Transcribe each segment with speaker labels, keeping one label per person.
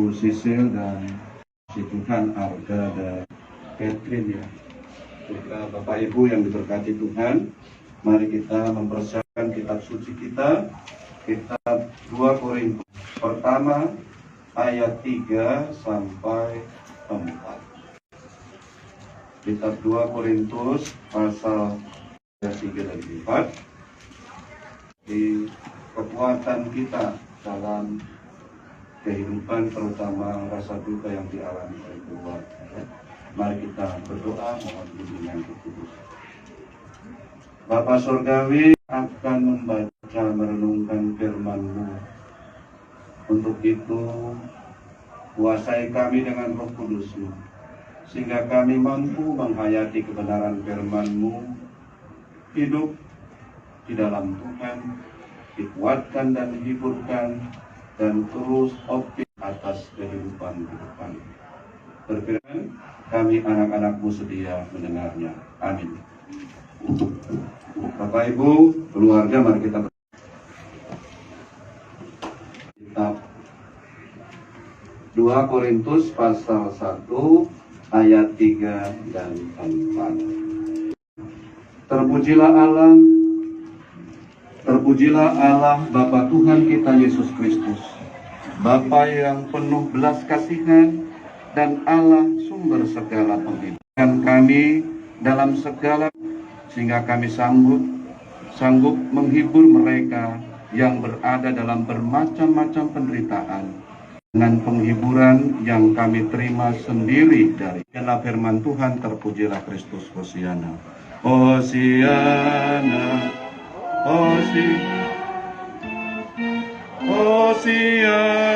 Speaker 1: Ibu Sisil dan si Tuhan Arga dan Catherine ya. Juga Bapak Ibu yang diberkati Tuhan, mari kita mempersiapkan kitab suci kita, kitab 2 Korintus pertama ayat 3 sampai 4. Kitab 2 Korintus pasal 3 dan 4. Di kekuatan kita dalam kehidupan, terutama rasa duka yang dialami oleh keluarga. Mari kita berdoa mohon bimbingan Roh Kudus. Bapa Surgawi, akan membaca merenungkan firman-Mu. Untuk itu kuasai kami dengan Roh Kudus-Mu, sehingga kami mampu menghayati kebenaran firman-Mu, hidup di dalam Tuhan, dikuatkan dan dihiburkan, dan terus optimis atas kehidupan ke depan. Berfirman, kami anak-anak-Mu sedia mendengarnya. Amin. Bapak Ibu, keluarga, mari kita kitab 2 Korintus pasal 1 ayat 3 dan 4. Terpujilah Allah Bapa Tuhan kita Yesus Kristus, Bapa yang penuh belas kasihan dan Allah sumber segala penghiburan kami dalam segala, sehingga kami sanggup menghibur mereka yang berada dalam bermacam-macam penderitaan dengan penghiburan yang kami terima sendiri dari firman Tuhan. Terpujilah Kristus. Hosiana, Hosiana, Hosiana.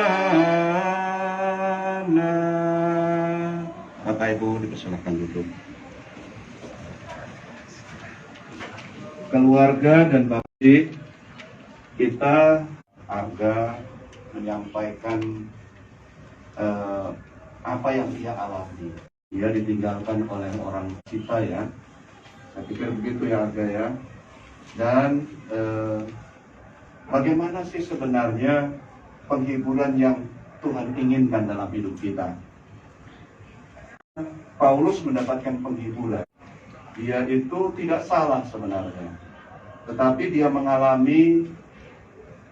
Speaker 1: Bapak Ibu dipersilakan duduk. Keluarga dan Bapak, kita agak menyampaikan apa yang dia alami. Dia ditinggalkan oleh orang kita ya. Saya pikir begitu ya Aga ya. Dan bagaimana sih sebenarnya penghiburan yang Tuhan inginkan dalam hidup kita? Paulus mendapatkan penghiburan. Dia itu tidak salah sebenarnya, tetapi dia mengalami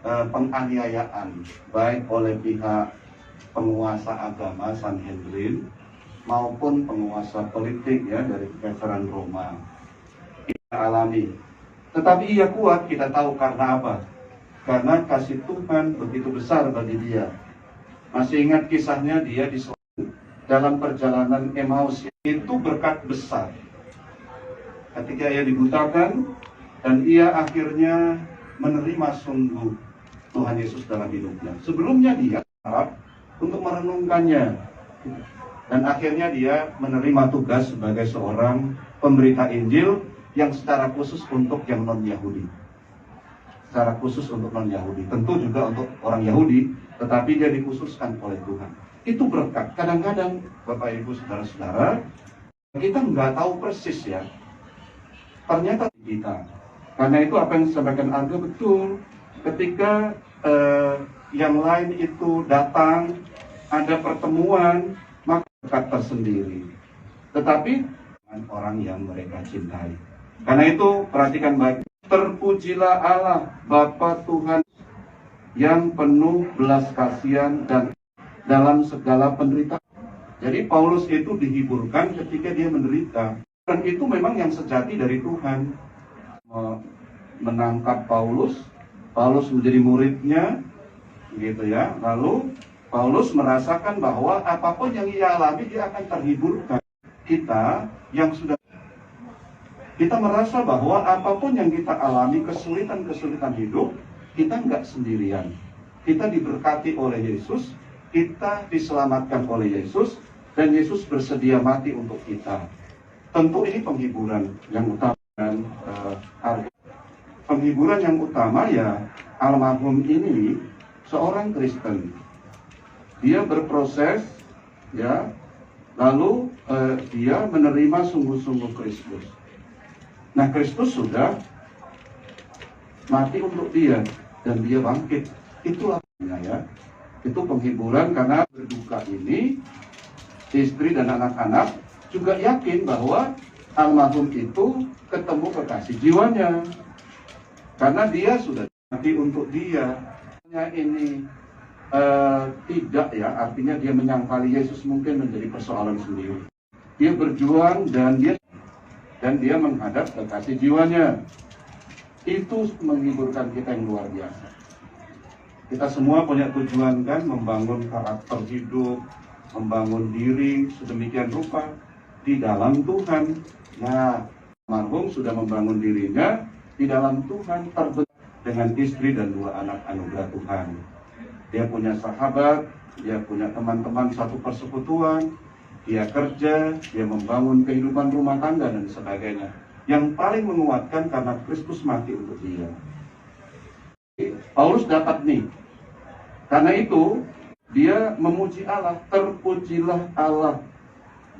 Speaker 1: penganiayaan baik oleh pihak penguasa agama Sanhedrin maupun penguasa politik ya dari Kekaisaran Roma. Dia alami, tetapi ia kuat. Kita tahu karena apa? Karena kasih Tuhan begitu besar bagi dia. Masih ingat kisahnya dia dalam perjalanan Emmaus, itu berkat besar. Ketika ia dibutakan dan ia akhirnya menerima sungguh Tuhan Yesus dalam hidupnya. Sebelumnya dia harap untuk merenungkannya, dan akhirnya dia menerima tugas sebagai seorang pemberita Injil yang secara khusus untuk yang non-Yahudi. Secara khusus untuk non-Yahudi, tentu juga untuk orang Yahudi, tetapi dia dikhususkan oleh Tuhan. Itu berkat. Kadang-kadang Bapak Ibu Saudara-saudara, kita nggak tahu persis ya, ternyata kita. Karena itu apa yang disampaikan Arga betul. Ketika yang lain itu datang, ada pertemuan, maka berkat tersendiri. Tetapi dengan orang yang mereka cintai. Karena itu perhatikan baik. Terpujilah Allah Bapa Tuhan yang penuh belas kasihan dan dalam segala penderitaan. Jadi Paulus itu dihiburkan ketika dia menderita. Dan itu memang yang sejati dari Tuhan. Menangkap Paulus menjadi muridnya, gitu ya. Lalu Paulus merasakan bahwa apapun yang ia alami, dia akan terhiburkan. Kita yang sudah, kita merasa bahwa apapun yang kita alami, kesulitan-kesulitan hidup, kita nggak sendirian. Kita diberkati oleh Yesus, kita diselamatkan oleh Yesus, dan Yesus bersedia mati untuk kita. Tentu ini penghiburan yang utama. Dan penghiburan yang utama ya, almarhum ini seorang Kristen. Dia berproses ya, lalu dia menerima sungguh-sungguh Kristus. Nah, Kristus sudah mati untuk dia dan dia bangkit. Itulah ya. Itu penghiburan karena berduka ini, istri dan anak-anak juga yakin bahwa almarhum itu ketemu kekasih jiwanya. Karena dia sudah mati untuk dia. Ini tidak ya, artinya dia menyangkali Yesus mungkin menjadi persoalan sendiri. Dia berjuang dan dia menghadap kekasih jiwanya. Itu menghiburkan kita yang luar biasa. Kita semua punya tujuan kan, membangun karakter hidup, membangun diri sedemikian rupa di dalam Tuhan. Nah, almarhum sudah membangun dirinya di dalam Tuhan, terbentuk dengan istri dan 2 anak anugerah Tuhan. Dia punya sahabat, dia punya teman-teman satu persekutuan, dia kerja, dia membangun kehidupan rumah tangga dan sebagainya. Yang paling menguatkan karena Kristus mati untuk dia. Paulus dapat nih. Karena itu, dia memuji Allah. Terpujilah Allah,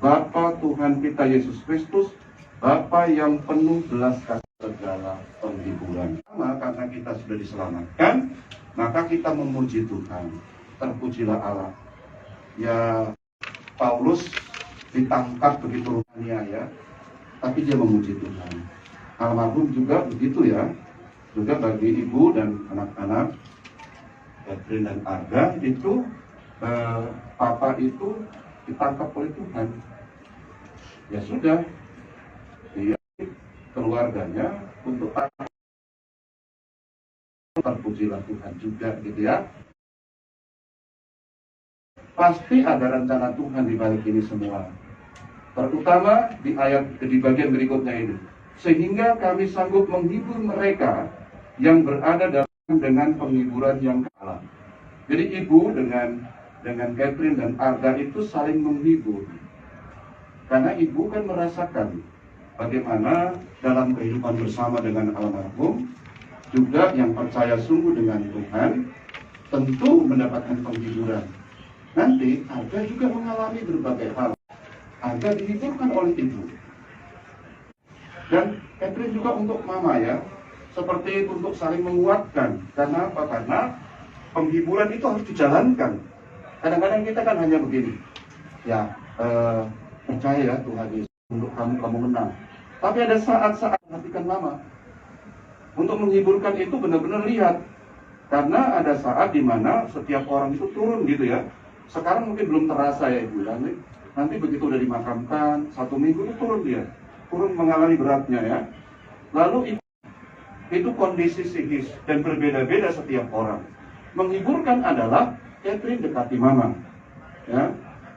Speaker 1: Bapa Tuhan kita Yesus Kristus, Bapa yang penuh belas kasih segala penghiburan. Karena kita sudah diselamatkan, maka kita memuji Tuhan. Terpujilah Allah. Ya, Paulus ditangkap begitu rupanya ya, tapi dia memuji Tuhan. Almarhum juga begitu ya, juga bagi ibu dan anak-anak, Catherine dan Arga itu, papa itu ditangkap oleh Tuhan. Ya sudah, dia keluarganya untuk terpujilah Tuhan juga gitu ya. Pasti ada rencana Tuhan di balik ini semua. Terutama di bagian berikutnya ini. Sehingga kami sanggup menghibur mereka yang berada dengan penghiburan yang kalah. Jadi ibu dengan Catherine dan Arga itu saling menghibur. Karena ibu kan merasakan bagaimana dalam kehidupan bersama dengan almarhum, juga yang percaya sungguh dengan Tuhan, tentu mendapatkan penghiburan. Nanti Arga juga mengalami berbagai hal. Arga dihiburkan oleh ibu. Dan Catherine juga untuk mama ya, seperti itu untuk saling menguatkan. Karena apa? Karena penghiburan itu harus dijalankan. Kadang-kadang kita kan hanya begini, ya percaya ya Tuhan Yesus untuk kamu menang. Tapi ada saat-saat perhatikan mama. Untuk menghiburkan itu benar-benar lihat. Karena ada saat di mana setiap orang itu turun gitu ya. Sekarang mungkin belum terasa ya ibu. Nanti begitu udah dimakamkan, 1 minggu itu turun dia. Turun mengalami beratnya ya. Lalu itu kondisi psikis dan berbeda-beda setiap orang. Menghiburkan adalah Catherine dekati mama. Ya.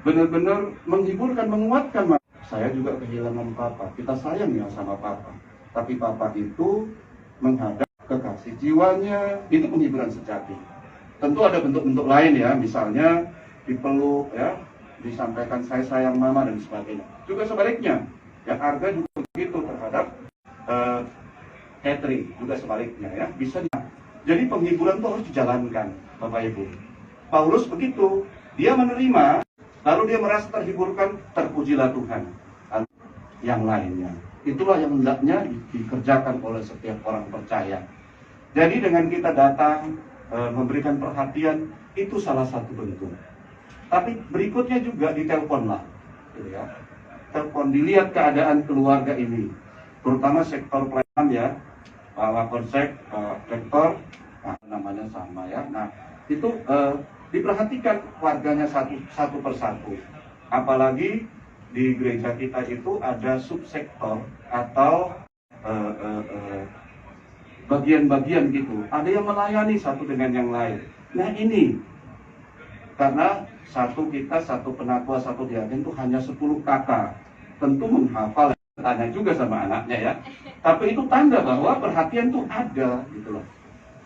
Speaker 1: Benar-benar menghiburkan, menguatkan mama. Saya juga kehilangan papa. Kita sayang ya sama papa. Tapi papa itu menghadap kekasih jiwanya. Itu penghiburan sejati. Tentu ada bentuk-bentuk lain ya. Misalnya dipeluk ya, disampaikan saya sayang mama dan sebagainya. Juga sebaliknya, yang Arga juga begitu terhadap Catherine, juga sebaliknya ya, bisa jadi penghiburan itu harus dijalankan, Bapak Ibu. Paulus begitu, dia menerima, lalu dia merasa terhiburkan, terpujilah Tuhan. Yang lainnya, itulah yang hendaknya dikerjakan oleh setiap orang percaya. Jadi dengan kita datang memberikan perhatian, itu salah satu bentuk. Tapi berikutnya juga ditelepon lah, gitu ya. Telepon, dilihat keadaan keluarga ini, terutama sektor pelayanan ya, Pak Wakonsek, rektor, namanya sama ya. Nah, itu diperhatikan warganya satu persatu. Apalagi di gereja kita itu ada subsektor atau bagian-bagian gitu. Ada yang melayani satu dengan yang lain. Nah ini, karena satu penatua, satu diaken itu hanya 10 kakak. Tentu menghafal, tanya juga sama anaknya ya. Tapi itu tanda bahwa perhatian tuh ada gitu loh.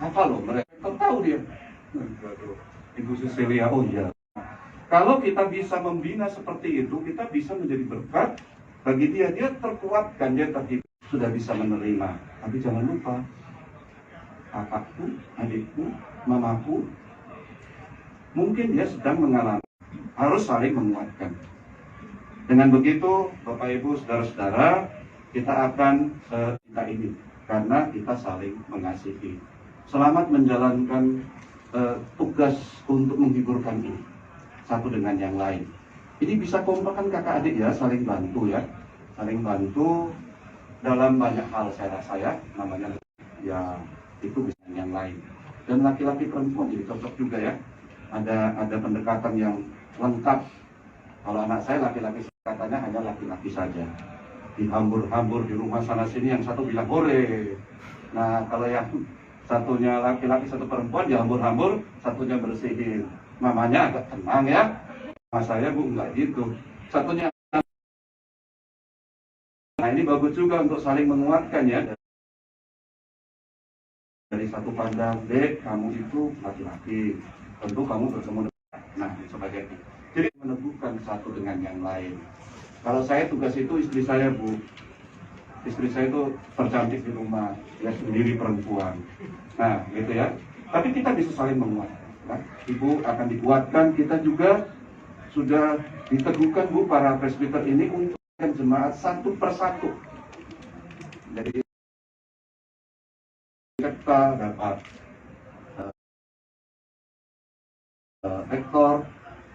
Speaker 1: Hafal loh mereka, tahu dia. Ibu Cecilia, oh iya. Kalau kita bisa membina seperti itu, kita bisa menjadi berkat bagi dia. Dia terkuatkan, dia terhibur, sudah bisa menerima. Tapi jangan lupa, kakakku, adikku, mamaku, mungkin dia sedang mengalami, harus saling menguatkan. Dengan begitu, Bapak Ibu, saudara-saudara, kita akan kita ini, karena kita saling mengasihi. Selamat menjalankan tugas untuk menghiburkan ini satu dengan yang lain. Ini bisa kompak kan kakak adik ya, saling bantu ya, saling bantu dalam banyak hal saya rasa ya, namanya ya itu bisa yang lain. Dan laki-laki perempuan jadi cocok juga ya, ada pendekatan yang lengkap. Kalau anak saya laki-laki katanya hanya laki-laki saja, dihambur-hambur di rumah sana sini, yang satu bilang hore. Nah kalau yang satunya laki-laki satu perempuan dihambur-hambur, satunya bersihin, mamanya agak tenang ya. Mas saya bu enggak gitu, satunya. Nah ini bagus juga untuk saling menguatkan ya, dari satu pandang, dek kamu itu laki-laki, tentu kamu bertemu dengan, nah sebagainya. Jadi meneguhkan satu dengan yang lain. Kalau saya tugas itu istri saya bu, istri saya itu tercantik di rumah, ya sendiri perempuan. Nah gitu ya. Tapi kita bisa saling menguatkan. Nah, ibu akan dikuatkan, kita juga sudah diteguhkan bu para presbiter ini untuk jemaat satu persatu. Jadi kita dapat rektor.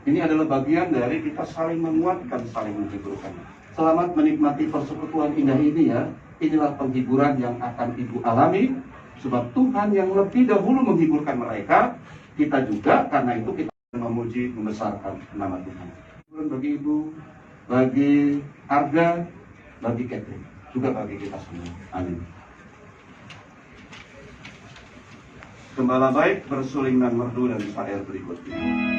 Speaker 1: Ini adalah bagian dari kita saling menguatkan, saling menghiburkan. Selamat menikmati persekutuan indah ini ya. Inilah penghiburan yang akan ibu alami, sebab Tuhan yang lebih dahulu menghiburkan mereka, kita juga karena itu kita memuji, membesarkan nama Tuhan. Bagi ibu, bagi Arga, bagi Catherine, juga bagi kita semua. Amin. Gembala baik bersuling dan merdu dan syair berikut ini.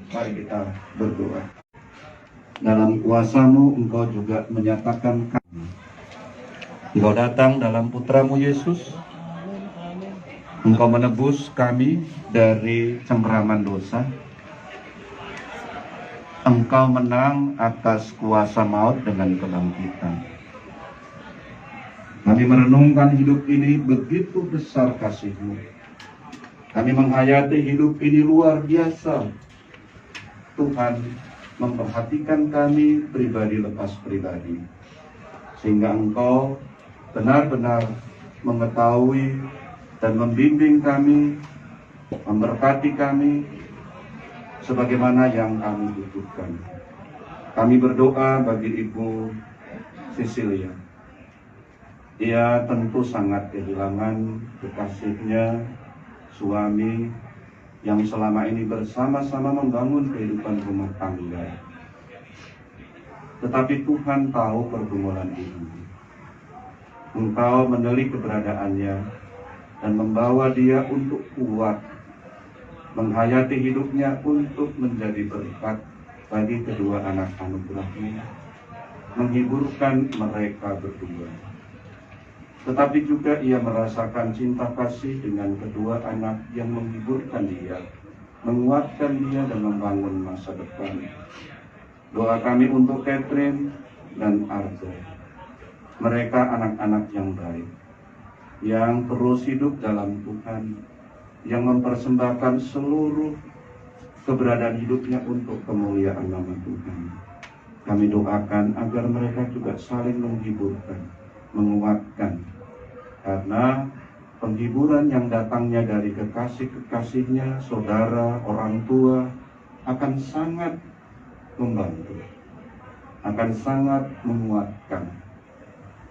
Speaker 1: Mari kita berdoa. Dalam kuasa-Mu Engkau juga menyatakan kami. Engkau datang dalam Putra-Mu Yesus. Engkau menebus kami dari cengkeraman dosa. Engkau menang atas kuasa maut dengan kebangkitan. Kami merenungkan hidup ini, begitu besar kasih-Mu. Kami menghayati hidup ini luar biasa. Tuhan memperhatikan kami pribadi lepas pribadi, sehingga Engkau benar-benar mengetahui dan membimbing kami, memberkati kami sebagaimana yang kami butuhkan. Kami berdoa bagi Ibu Cecilia. Ia tentu sangat kehilangan kekasihnya, suami yang selama ini bersama-sama membangun kehidupan rumah tangga. Tetapi Tuhan tahu pergumulan ini. Engkau menelik keberadaannya dan membawa dia untuk kuat, menghayati hidupnya untuk menjadi berkat bagi kedua anak anugerah-Mu, menghiburkan mereka berdua. Tetapi juga ia merasakan cinta kasih dengan kedua anak yang menghiburkan dia, menguatkan dia dan membangun masa depan. Doa kami untuk Catherine dan Arga. Mereka anak-anak yang baik, yang terus hidup dalam Tuhan, yang mempersembahkan seluruh keberadaan hidupnya untuk kemuliaan nama Tuhan. Kami doakan agar mereka juga saling menghiburkan, menguatkan, karena penghiburan yang datangnya dari kekasih-kekasihnya, saudara, orang tua, akan sangat membantu, akan sangat menguatkan.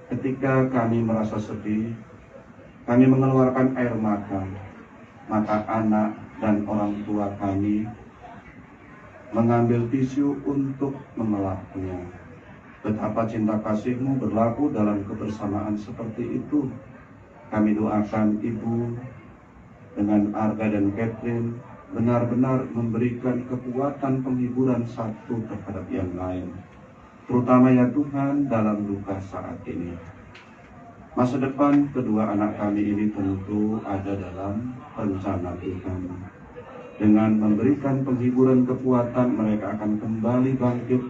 Speaker 1: Ketika kami merasa sedih, kami mengeluarkan air mata, maka anak dan orang tua kami mengambil tisu untuk mengelapnya. Betapa cinta kasih-Mu berlaku dalam kebersamaan seperti itu. Kami doakan Ibu dengan Arga dan Catherine benar-benar memberikan kekuatan penghiburan satu terhadap yang lain. Terutama ya Tuhan dalam duka saat ini. Masa depan kedua anak kami ini tentu ada dalam rencana Tuhan. Dengan memberikan penghiburan kekuatan, mereka akan kembali bangkit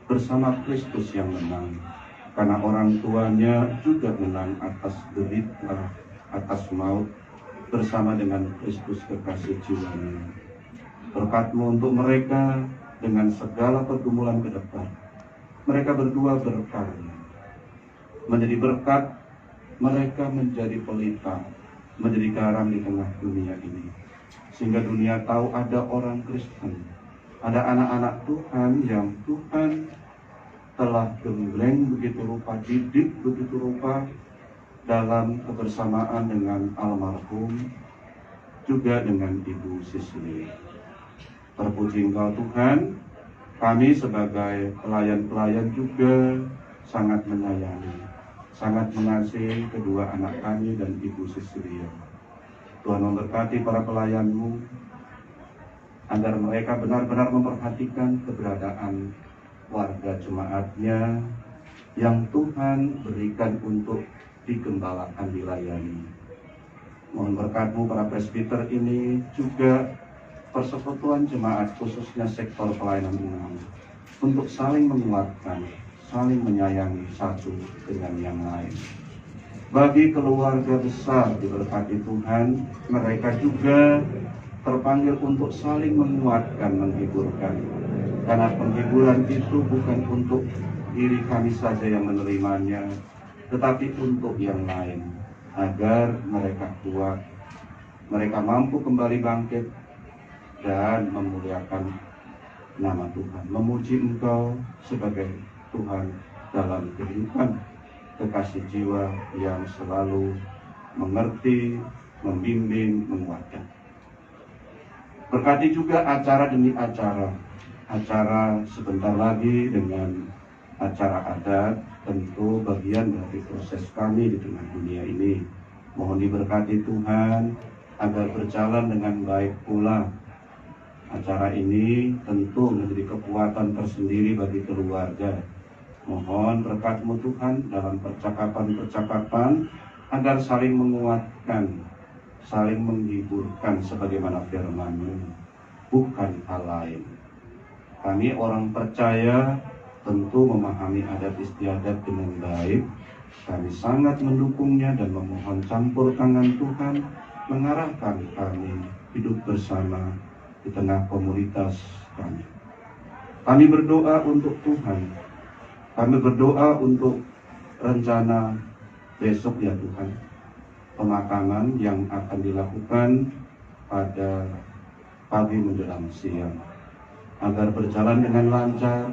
Speaker 1: bersama Kristus yang menang. Karena orang tuanya juga menang atas derita, atas maut, bersama dengan Kristus kekasih jiwanya. Berkat-Mu untuk mereka dengan segala pergumulan ke depan. Mereka berdua berkarya. Menjadi berkat, mereka menjadi pelita, menjadi garam di tengah dunia ini. Sehingga dunia tahu ada orang Kristen, ada anak-anak Tuhan yang Tuhan telah gembleng begitu rupa, didik begitu rupa dalam kebersamaan dengan almarhum, juga dengan Ibu Sisli. Terpuji Engkau Tuhan, kami sebagai pelayan-pelayan juga sangat menyayangi, sangat mengasihi kedua anak kami dan Ibu Sisli. Tuhan memberkati para pelayan-Mu, agar mereka benar-benar memperhatikan keberadaan warga jemaatnya yang Tuhan berikan untuk digembalakan, dilayani. Mohon berkat-Mu para presbiter ini, juga persekutuan jemaat khususnya sektor pelayanan umum, untuk saling menguatkan, saling menyayangi satu dengan yang lain. Bagi keluarga besar diberkati Tuhan, mereka juga terpanggil untuk saling menguatkan, menghiburkan. Karena penghiburan itu bukan untuk diri kami saja yang menerimanya, tetapi untuk yang lain, agar mereka kuat, mereka mampu kembali bangkit dan memuliakan nama Tuhan, memuji Engkau sebagai Tuhan dalam kehidupan kekasih jiwa yang selalu mengerti, membimbing, menguatkan. Berkati juga acara demi acara sebentar lagi dengan acara adat, tentu bagian dari proses kami di tengah dunia ini. Mohon diberkati Tuhan agar berjalan dengan baik pula. Acara ini tentu menjadi kekuatan tersendiri bagi keluarga. Mohon berkat-Mu Tuhan dalam percakapan-percakapan agar saling menguatkan, saling menghiburkan sebagaimana firman-Mu, bukan hal lain. Kami orang percaya tentu memahami adat istiadat dengan baik. Kami sangat mendukungnya dan memohon campur tangan Tuhan mengarahkan kami hidup bersama di tengah komunitas kami. Kami berdoa untuk Tuhan. Kami berdoa untuk rencana besok ya Tuhan. Pemakaman yang akan dilakukan pada pagi menjelang siang. Agar berjalan dengan lancar,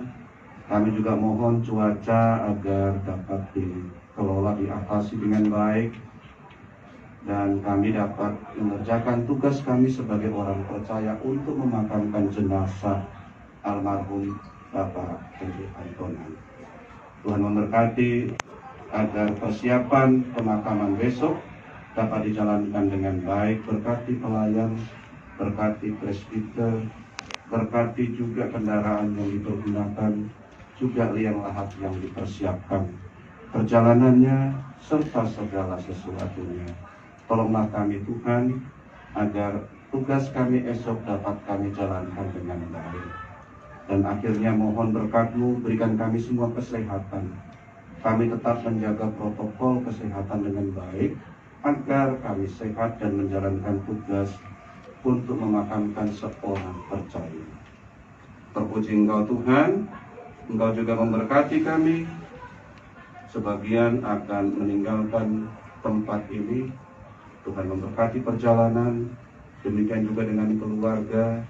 Speaker 1: kami juga mohon cuaca agar dapat dikelola, diatasi dengan baik, dan kami dapat mengerjakan tugas kami sebagai orang percaya untuk memakamkan jenazah almarhum Bapak Henry Antonan. Tuhan memberkati agar persiapan pemakaman besok dapat dijalankan dengan baik. Berkati pelayan, berkati presbiter, berkati juga kendaraan yang dipergunakan, juga liang lahat yang dipersiapkan, perjalanannya, serta segala sesuatunya. Tolonglah kami Tuhan, agar tugas kami esok dapat kami jalankan dengan baik. Dan akhirnya mohon berkat-Mu, berikan kami semua kesehatan. Kami tetap menjaga protokol kesehatan dengan baik, agar kami sehat dan menjalankan tugas untuk memakamkan seorang percaya. Terpuji Engkau Tuhan, Engkau juga memberkati kami. Sebagian akan meninggalkan tempat ini. Tuhan memberkati perjalanan, demikian juga dengan keluarga,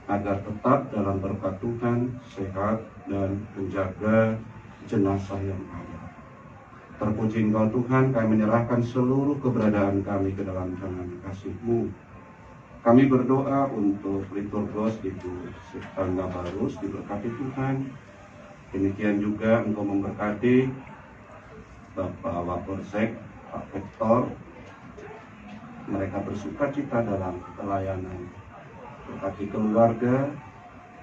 Speaker 1: agar tetap dalam berkat Tuhan, sehat dan menjaga jenazah yang ada. Terpuji Engkau Tuhan, kami menyerahkan seluruh keberadaan kami ke dalam tangan kasih-Mu. Kami berdoa untuk Liturgos Ibu Siptangga Barus, diberkati Tuhan. Demikian juga Engkau memberkati Bapak Wapolsek, Pak Vektor. Mereka bersuka cita dalam pelayanan. Berkati keluarga,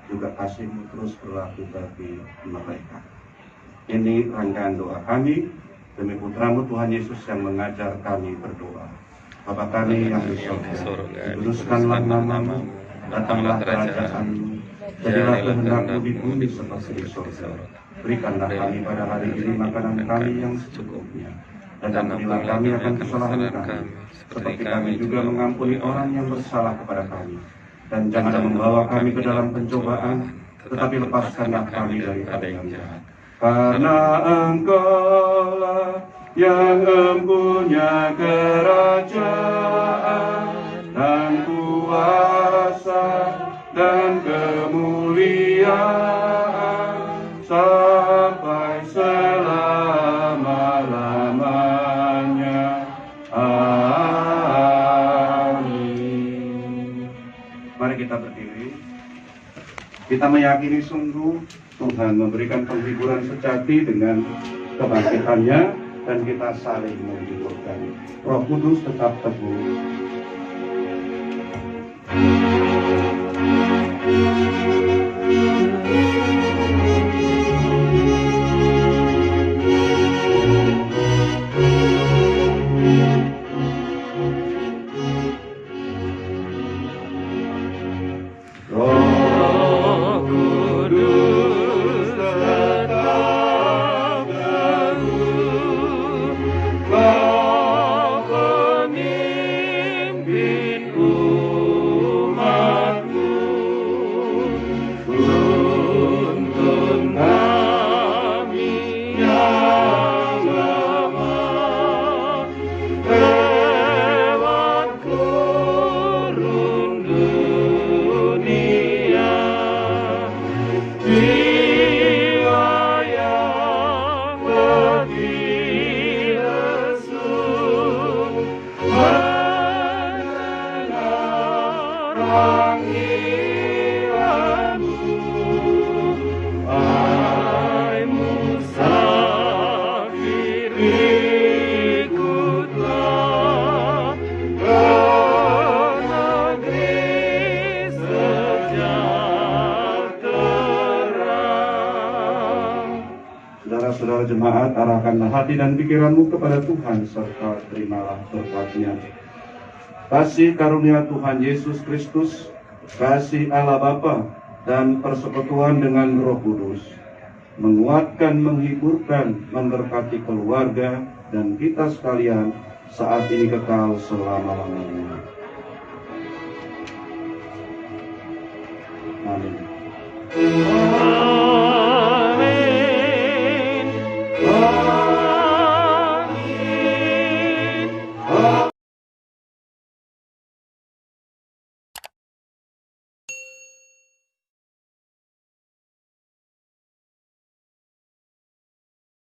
Speaker 1: juga kasih-Mu terus berlaku bagi mereka. Ini rangkaian doa kami demi Putra-Mu Tuhan Yesus yang mengajar kami berdoa. Bapa kami yang di surga, dikuduskanlah nama-Mu, datanglah kerajaan-Mu, jadilah kehendak-Mu di bumi seperti di surga. Berikanlah kami pada hari ini makanan kami yang secukupnya, dan ampunilah kami akan kesalahan kami, seperti kami juga mengampuni orang yang bersalah kepada kami. Dan jangan membawa kami ke dalam pencobaan, tetapi lepaskanlah kami daripada yang jahat. Karena Engkau-lah yang mempunyai kerajaan dan kuasa dan kemuliaan sampai selama-lamanya. Amin. Mari kita berdiri. Kita meyakini sungguh Tuhan memberikan penghiburan sejati dengan kebangkitannya, dan kita saling menghiburkan. Roh Kudus tetap teguh. Saudara-saudara jemaat, arahkanlah hati dan pikiranmu kepada Tuhan, serta terimalah berkat-Nya. Kasih karunia Tuhan Yesus Kristus, kasih Allah Bapa, dan persekutuan dengan Roh Kudus, menguatkan, menghiburkan, memberkati keluarga, dan kita sekalian saat ini kekal selama-lamanya. Amin.